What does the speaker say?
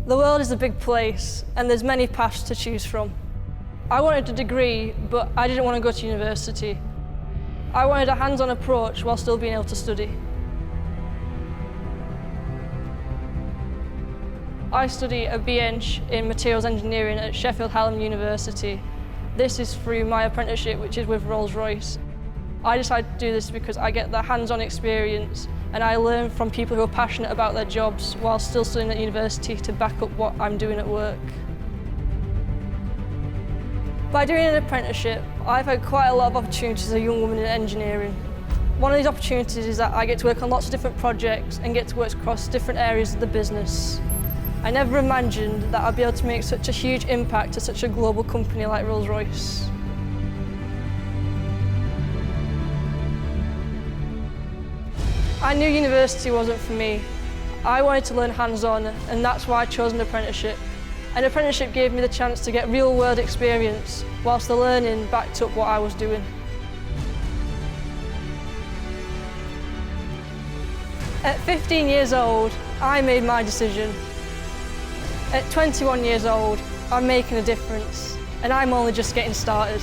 The world is a big place and there's many paths to choose from. I wanted a degree, but I didn't want to go to university. I wanted a hands-on approach while still being able to study. I study a FdEng in Materials Engineering at Sheffield Hallam University. This is through my apprenticeship, which is with Rolls Royce. I decided to do this because I get the hands-on experience and I learn from people who are passionate about their jobs while still studying at university to back up what I'm doing at work. By doing an apprenticeship, I've had quite a lot of opportunities as a young woman in engineering. One of these opportunities is that I get to work on lots of different projects and get to work across different areas of the business. I never imagined that I'd be able to make such a huge impact to such a global company like Rolls Royce. I knew university wasn't for me. I wanted to learn hands-on, and that's why I chose an apprenticeship. An apprenticeship gave me the chance to get real-world experience, whilst the learning backed up what I was doing. At 15 years old, I made my decision. At 21 years old, I'm making a difference, and I'm only just getting started.